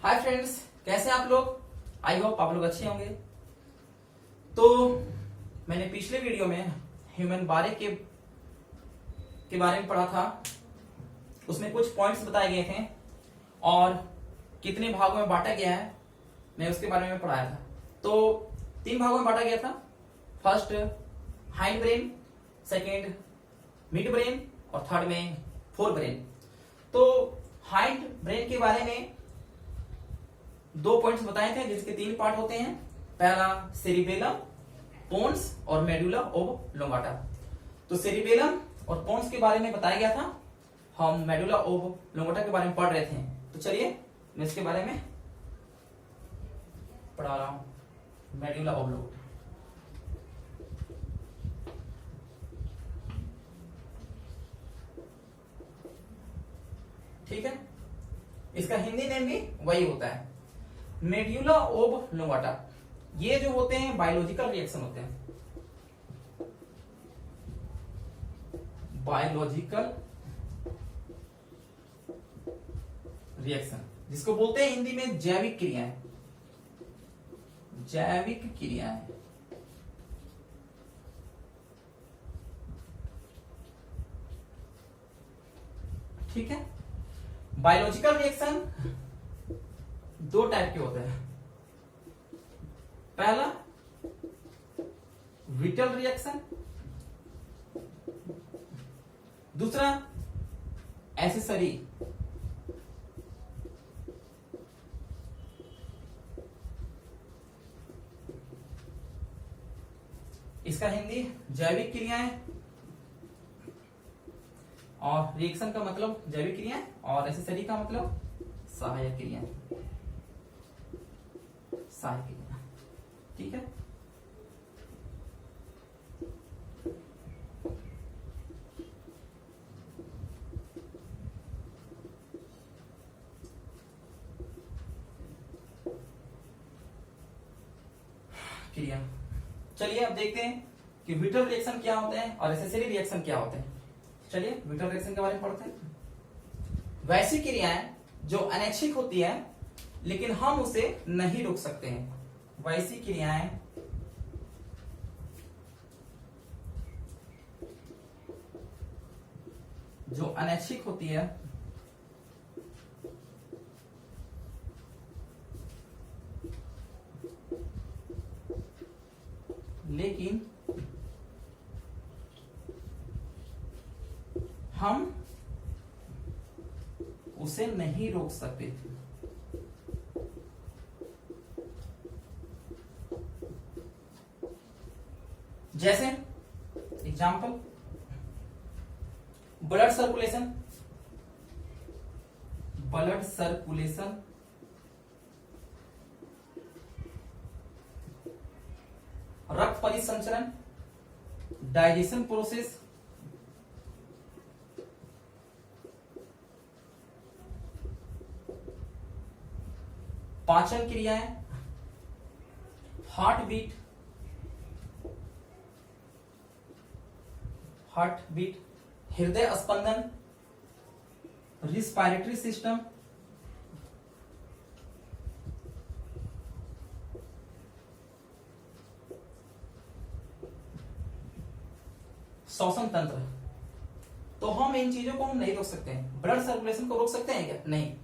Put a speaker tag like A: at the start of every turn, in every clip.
A: Hi friends, कैसे हैं आप लोग। आई होप आप लोग अच्छे होंगे। तो मैंने पिछले वीडियो में ह्यूमन बारे के बारे में पढ़ा था। उसमें कुछ पॉइंट्स बताए गए थे और कितने भागों में बांटा गया है मैं उसके बारे में पढ़ाया था। तो 3 भागों में बांटा गया था। First hind brain, second mid brain और थर्ड में फोर ब्रेन। तो हाइंड ब्रेन के बारे में 2 पॉइंट्स बताए थे जिसके 3 पार्ट होते हैं। पहला सेरिबेलम, पोन्स और मेडुला ओब्लोंगाटा। तो सेरिबेलम और पोन्स के बारे में बताया गया था। हम मेडुला ओब्लोंगाटा के बारे में पढ़ रहे थे। तो चलिए मैं इसके बारे में पढ़ा रहा हूं। मेडुला ओब्लोंगाटा, ठीक है। इसका हिंदी नेम भी वही होता है, मेडुला ओब्लोंगाटा। ये जो होते हैं बायोलॉजिकल रिएक्शन होते हैं, बायोलॉजिकल रिएक्शन, जिसको बोलते हैं हिंदी में जैविक क्रियाएं। जैविक क्रियाएं, ठीक है। बायोलॉजिकल रिएक्शन 2 टाइप के होते हैं। पहला विटल रिएक्शन, दूसरा एसेसरी। इसका हिंदी जैविक क्रियाएं और रिएक्शन का मतलब जैविक क्रियाएं और एसेसरी का मतलब सहायक क्रियाएं। सहायक क्रिया, ठीक है। क्रिया, चलिए अब देखते हैं कि विटल रिएक्शन क्या होते हैं और एसेसरी रिएक्शन क्या होते हैं। चलिए विटल रिएक्शन के बारे में पढ़ते हैं। वैसी क्रियाएं जो अनैच्छिक होती है लेकिन हम उसे नहीं रोक सकते हैं। वैसी क्रियाएं जो अनैच्छिक होती है लेकिन हम उसे नहीं रोक सकते। जैसे example, blood circulation. Blood circulation रक्त परिसंचरण, डाइजेशन प्रोसेस, पाचन क्रियाएं, हार्ट बीट, हृदय स्पंदन, रिस्पायरेटरी सिस्टम, श्वसन तंत्र। तो हम इन चीजों को हम नहीं रोक सकते हैं। ब्लड सर्कुलेशन को रोक सकते हैं क्या? नहीं।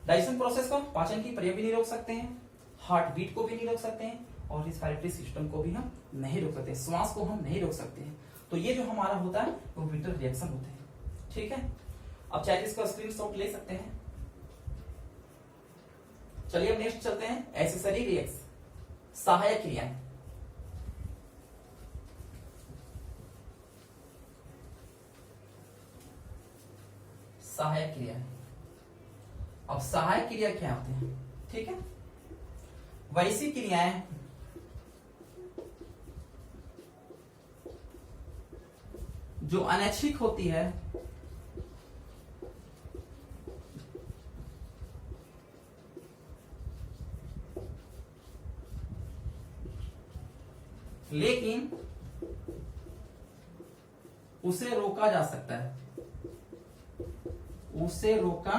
A: डाइजेशन प्रोसेस को, पाचन की प्रक्रिया भी नहीं रोक सकते हैं, हार्ट बीट को भी नहीं रोक सकते हैं और रिस्पायरेटरी सिस्टम को भी हम नहीं रोक सकते, श्वास को हम नहीं रोक सकते हैं। तो ये जो हमारा होता है वो विटल रिएक्शन होते हैं, ठीक है। अब चाहे इसका स्क्रीनशॉट ले सकते हैं। चलिए अब नेक्स्ट चलते हैं, एसेसरी रिएक्शन, सहायक क्रियाएं। सहायक क्रियाएं। अब सहायक क्रिया क्या होते हैं, ठीक है। वैसी क्रियाएं जो अनैच्छिक होती है लेकिन उसे रोका जा सकता है, उसे रोका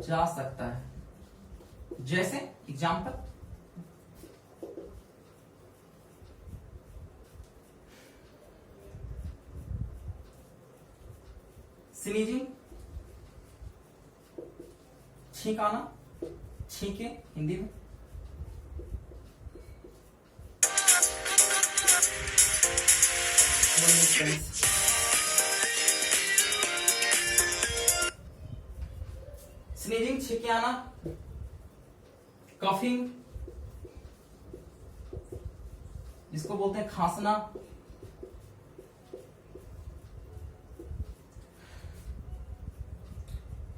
A: जा सकता है। जैसे एग्जाम्पल, स्नीजिंग, छींक आना, छींके हिंदी में। स्नीजिंग, छींके आना। कफिंग, जिसको बोलते हैं खांसना।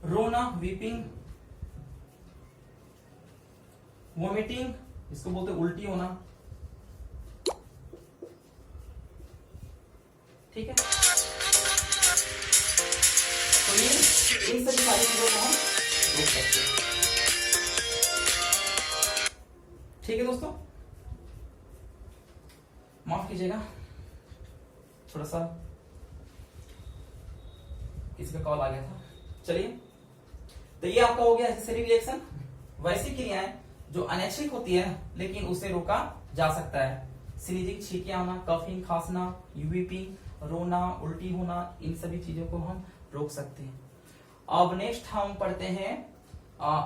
A: रोना, वीपिंग। वोमिटिंग, जिसको बोलते हैं उल्टी होना। ठीक है, तो ये इन सभी सारी चीजों को हम रोक सकते हैं। ठीक है दोस्तों, माफ कीजिएगा, थोड़ा सा किसी का कॉल आ गया था। चलिए, तो ये आपका हो गया एसेसरी रिएक्शन। वैसी क्रियाएं जो अनैच्छिक होती है लेकिन उसे रोका जा सकता है। स्नीजिंग, छींके आना, कफिंग, खांसना, वीपिंग, रोना, उल्टी होना, इन सभी चीजों को हम रोक सकते हैं। अब नेक्स्ट हम पढ़ते हैं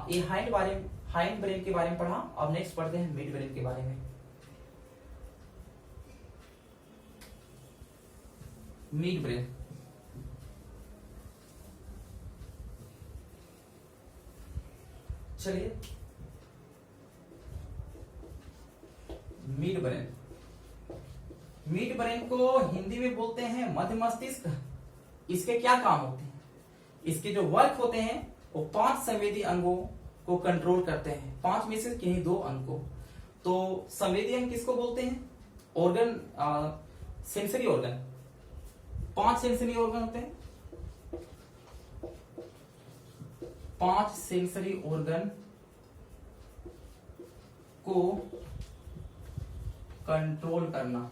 A: ये हाइंड ब्रेन के बारे में पढ़ा। अब नेक्स्ट पढ़ते हैं मिड ब्रेन के बारे में। मिड ब्रेन, चलिए, मिड ब्रेन। मिड ब्रेन को हिंदी में बोलते हैं मध्य मस्तिष्क। इसके क्या काम होते हैं? इसके जो वर्क होते हैं वो 5 संवेदी अंगों को कंट्रोल करते हैं। 5 में से किन्हीं 2 अंग को। तो संवेदी अंग किसको बोलते हैं? Organ, sensory organ. 5 sensory organ होते हैं। 5 सेंसरी ऑर्गन को कंट्रोल करना।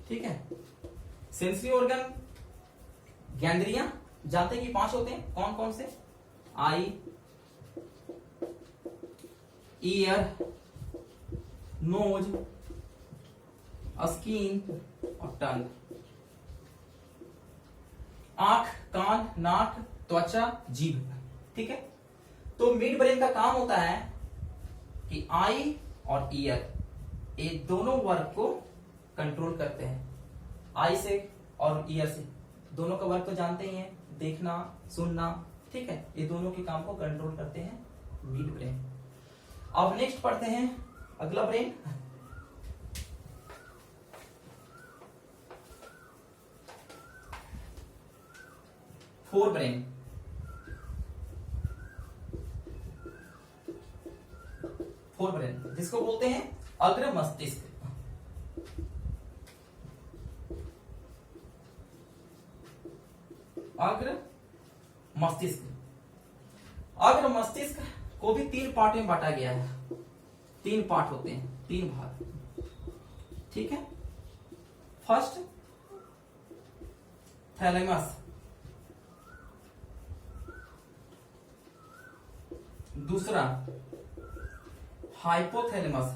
A: ठीक है, सेंसरी ऑर्गन, ज्ञानेंद्रियां जानते हैं कि 5 होते हैं। कौन कौन से? आई, ईयर, नोज, स्किन और टंग। आंख, कान, नाक, त्वचा, जीभ। ठीक है, तो मिड ब्रेन का काम होता है कि आई और ईयर ये दोनों वर्क को कंट्रोल करते हैं। आई से और ईयर से, दोनों का वर्क तो जानते ही हैं, देखना, सुनना। ठीक है, ये दोनों के काम को कंट्रोल करते हैं मिड ब्रेन। अब नेक्स्ट पढ़ते हैं अगला brain, fore brain. Fore brain जिसको बोलते हैं अग्र मस्तिष्क। अग्र मस्तिष्क, अग्र मस्तिष्क को भी 3 पार्ट में बांटा गया है। 3 पार्ट होते हैं, 3 भाग। ठीक है, फर्स्ट थैलेमस, दूसरा हाइपोथैलेमस,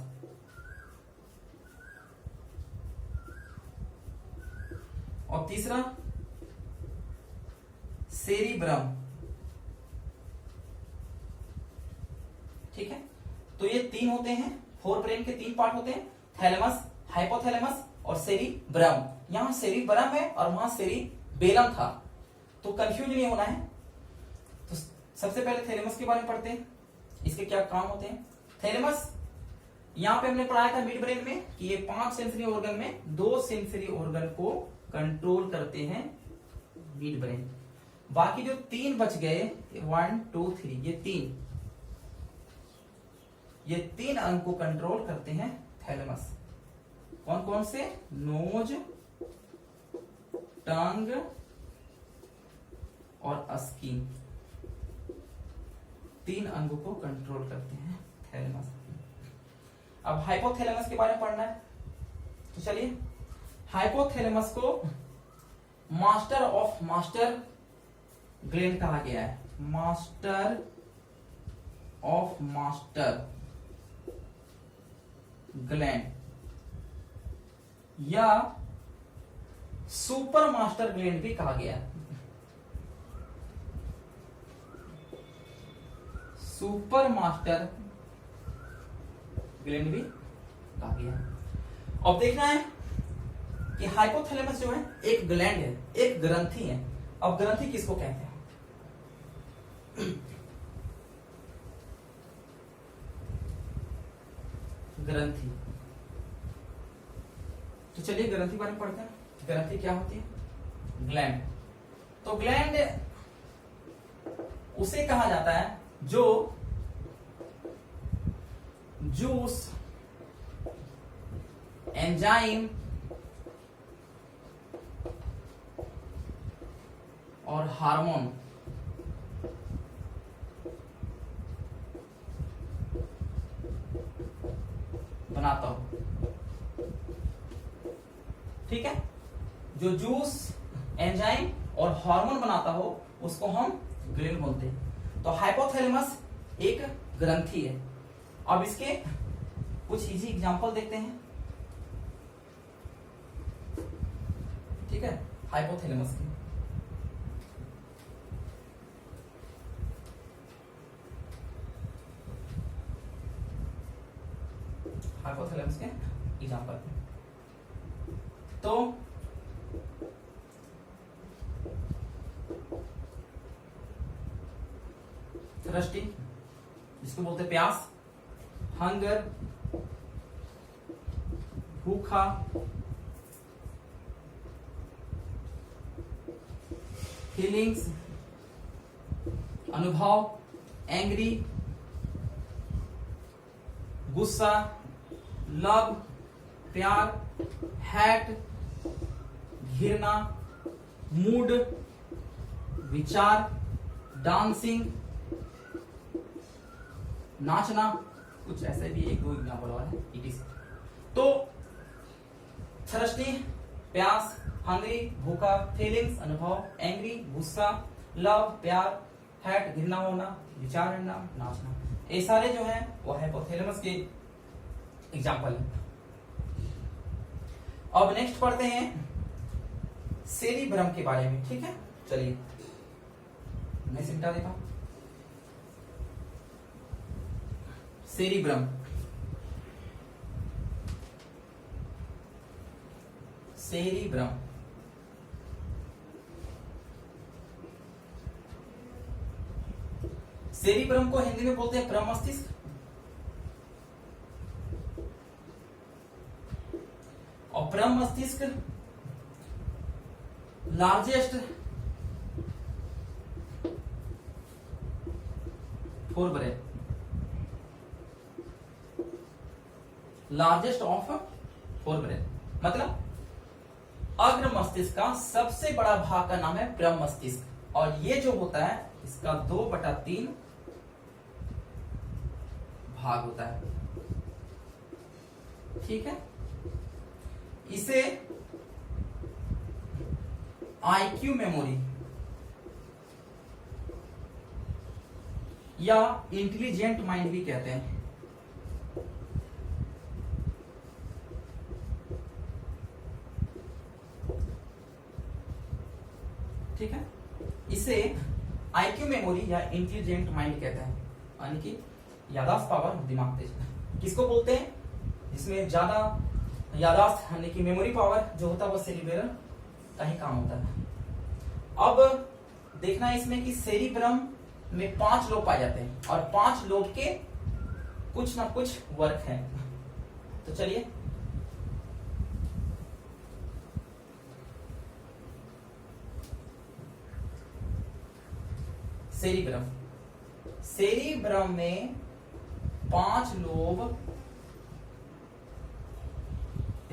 A: और तीसरा सेरिब्रम। ठीक है, तो ये 3 होते हैं। 4 ब्रेन के 3 पार्ट होते हैं, थैलेमस, हाइपोथैलेमस और सेरिब्रम। यहां सेरिब्रम है और वहां सेरिबेलम था, तो कंफ्यूज नहीं होना है। तो सबसे पहले थैलेमस के बारे में पढ़ते हैं, इसके क्या काम होते हैं। थैलेमस, यहां पे हमने पढ़ाया था मिड ब्रेन में कि ये 5 सेंसरी ऑर्गन में 2 सेंसरी ऑर्गन को कंट्रोल करते हैं मिड ब्रेन। बाकी जो 3 बच गए, 1 2 3, ये 3 अंग को कंट्रोल करते हैं थैलेमस। कौन कौन से? नोज, टंग और स्किन। 3 अंगों को कंट्रोल करते हैं थैलेमस। अब हाइपोथैलेमस के बारे में पढ़ना है, तो चलिए, हाइपोथैलेमस को मास्टर ऑफ मास्टर ग्लैंड कहा गया है, मास्टर ऑफ मास्टर ग्लैंड या सुपर मास्टर ग्लैंड भी कहा गया है। सुपर मास्टर ग्लैंड भी कहा गया है। अब देखना है कि हाइपोथैलेमस जो है एक ग्लैंड है, एक ग्रंथि है। अब ग्रंथि किसको कहते हैं? ग्रंथि। तो चलिए ग्रंथि बारे में पढ़ते हैं। ग्रंथि क्या होती है? ग्लैंड। तो ग्लैंड उसे कहा जाता है जो जूस, एंजाइम और हार्मोन बनाता हो। ठीक है, जो जूस, एंजाइम और हार्मोन बनाता हो उसको हम ग्लैंड बोलते हैं। तो हाइपोथैलेमस एक ग्रंथि है। अब इसके कुछ इजी एग्जांपल देखते हैं। ठीक है, हाइपोथैलेमस की हाइपोथैलेमस के एग्जांपल। तो थ्रस्टी जिसको बोलते हैं प्यास, हंगर भूखा, फीलिंग्स अनुभव, एंग्री गुस्सा, लव प्यार, हैट घृणा, मूड विचार, डांसिंग नाचना, कुछ ऐसे भी एक दो एग्जाम्पल और है इट इज। तो थर्स्टी प्यास, हंग्री भूखा, फीलिंग्स अनुभव, एंग्री गुस्सा, लव प्यार, हैट घृणा होना, विचार करना, नाचना, ये सारे जो हैं वो हाइपोथैलेमस के एग्जाम्पल है। अब नेक्स्ट पढ़ते हैं सेरिब्रम के बारे में। ठीक है, चलिए मैं सिमटा देता हूं। सेरिब्रम, सेरिब्रम सेरिब्रम को हिंदी में बोलते हैं प्रमस्तिष्क। और प्रमस्तिष्क largest forebrain, largest of forebrain, मतलब अग्र मस्तिष्क का सबसे बड़ा भाग का नाम है प्रमस्तिष्क। और ये जो होता है इसका 2/3 भाग होता है। ठीक है, इसे आईक्यू मेमोरी या इंटेलिजेंट माइंड भी कहते हैं। ठीक है, इसे आईक्यू मेमोरी या इंटेलिजेंट माइंड कहते हैं, यानी कि यादाश्त पावर, दिमाग तेज। किसको बोलते हैं? जिसमें ज्यादा यादाश्त यानी कि मेमोरी पावर जो होता है वो सेरिब्रम का ही काम होता है। अब देखना है इसमें कि सेरिब्रम में 5 लोब पाए जाते हैं और 5 लोब के कुछ ना कुछ वर्क है। तो चलिए सेरिब्रम, सेरिब्रम में 5 लोब,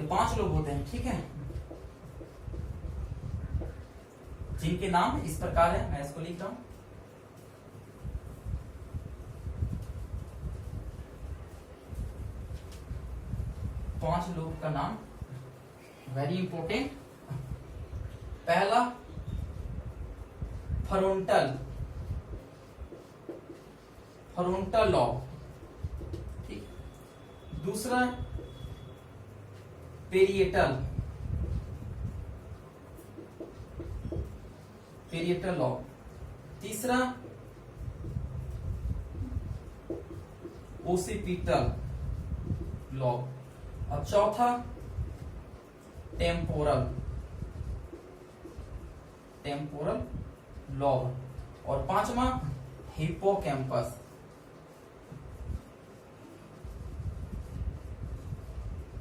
A: 5 लोब होते हैं। ठीक है, जिनके नाम इस प्रकार है, मैं इसको लिख रहा हूं। पांच लोब का नाम वेरी इंपॉर्टेंट। पहला फ्रंटल फ्रंटल लॉब, ठीक। दूसरा पेरिएटल पेरिएटल लॉब। तीसरा ओसिपिटल लॉब। और चौथा टेम्पोरल टेम्पोरल लॉब। और पांचवा हिप्पोकैम्पस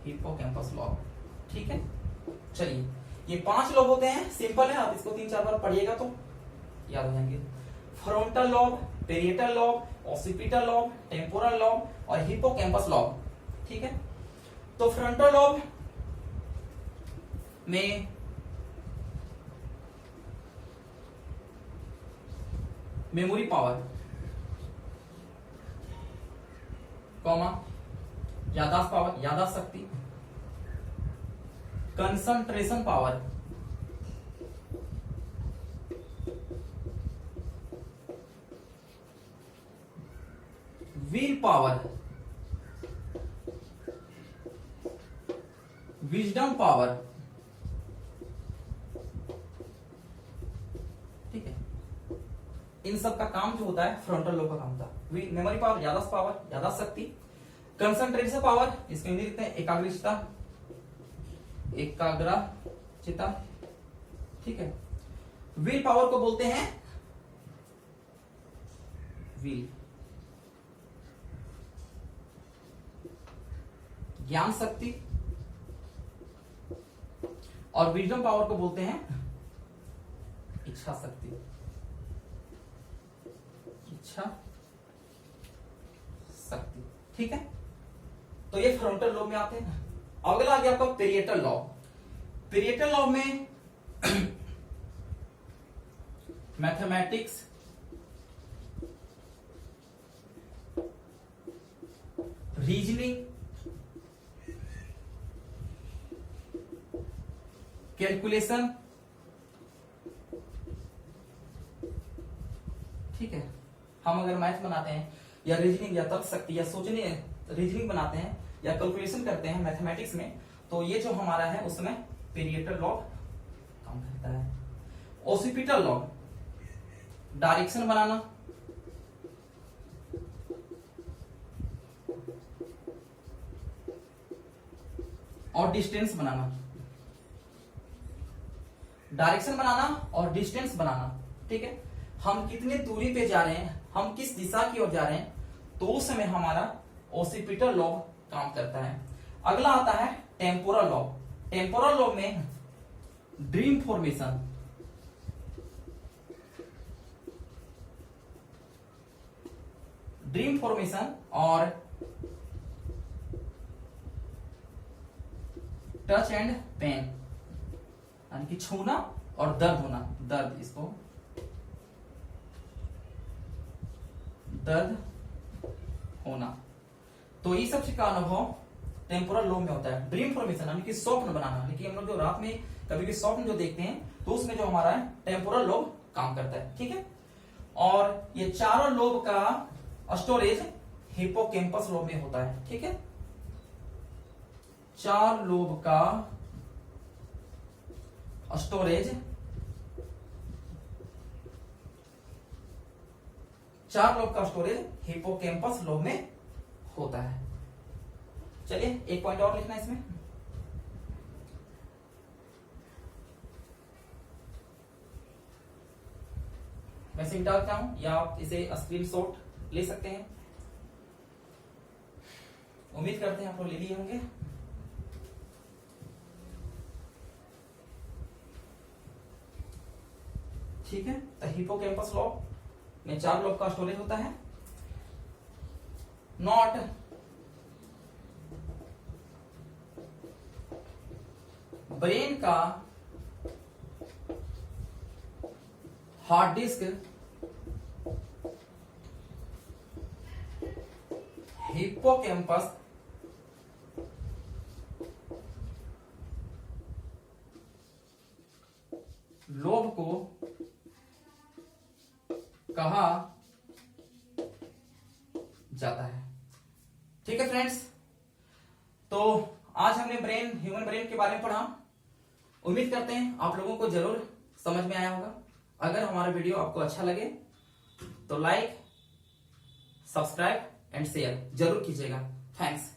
A: हिप्पोकैम्पस लॉब, ठीक है। चलिए, ये 5 लॉब होते हैं, सिंपल है, आप इसको 3-4 बार पढ़िएगा तो याद हो जाएंगे। Frontal lobe, parietal lobe, occipital lobe, temporal lobe और हिप्पोकैम्पस लॉब, ठीक है। तो फ्रंटल लॉब में मेमोरी पावर, कॉमा, याददाश्त पावर, याददाश्त शक्ति, concentration power, will power, wisdom power, ठीक है। इन सब का काम जो होता है फ्रंटल लोब का काम होता है। मेमोरी पावर, याददाश्त शक्ति, कंसंट्रेशन पावर, इसको हिंदी लिखते हैं एकाग्रचित्ता, एकाग्रचित्ता, ठीक है। विल पावर को बोलते हैं विल, ज्ञान शक्ति। और विजडम पावर को बोलते हैं इच्छा शक्ति, इच्छा शक्ति, ठीक है। तो ये फ्रंटल लोब में आते हैं। अगला आ गया आपका पेरिएटल लॉब। पेरिएटल लॉब में मैथमेटिक्स, रीजनिंग, कैलकुलेशन, ठीक है। हम अगर मैथ बनाते हैं या रीजनिंग या तर्क शक्ति या सोचने रीजनिंग बनाते हैं या कैलकुलेशन करते हैं मैथमेटिक्स में, तो ये जो हमारा है उसमें पेरिएटल लॉब काम करता है। ओसिपिटल लॉब, डायरेक्शन बनाना, और डिस्टेंस बनाना, डायरेक्शन बनाना और डिस्टेंस बनाना, ठीक है। हम कितनी दूरी पे जा रहे हैं, हम किस दिशा की ओर जा रहे हैं, तो उस समय हमारा ओसिपिटल लॉब काम करता है। अगला आता है टेम्पोरल लॉब। टेम्पोरल लॉब में ड्रीम फॉर्मेशन, और टच एंड पेन, यानी कि छूना और दर्द होना, दर्द, इसको दर्द होना, तो ये सब का अनुभव टेम्पोरल लोब में होता है। ड्रीम फॉर्मेशन यानी कि स्वप्न बनाना, यानी कि हम लोग जो रात में कभी भी स्वप्न जो देखते हैं तो उसमें जो हमारा है टेम्पोरल लोब काम करता है, ठीक है। और ये चारों लोब का स्टोरेज हिप्पोकैम्पस लोब में होता है, ठीक है। 4 लोब का स्टोरेज, 4 लोब का स्टोरेज हिप्पोकैम्पस लोब में होता है। चलिए एक पॉइंट और लिखना है इसमें, मैं सिम डालता हूं या आप इसे स्क्रीनशॉट ले सकते हैं। उम्मीद करते हैं आप लोग ले लिए होंगे। ठीक है, तो हिप्पोकैम्पस लोब में 4 लोब का स्टोरेज होता है। नॉट ब्रेन का हार्ड डिस्क हिप्पोकैम्पस लोब को कहा जाता है। ठीक है फ्रेंड्स, तो आज हमने ह्यूमन ब्रेन के बारे में पढ़ा। उम्मीद करते हैं आप लोगों को जरूर समझ में आया होगा। अगर हमारा वीडियो आपको अच्छा लगे तो लाइक, सब्सक्राइब एंड शेयर जरूर कीजिएगा। थैंक्स।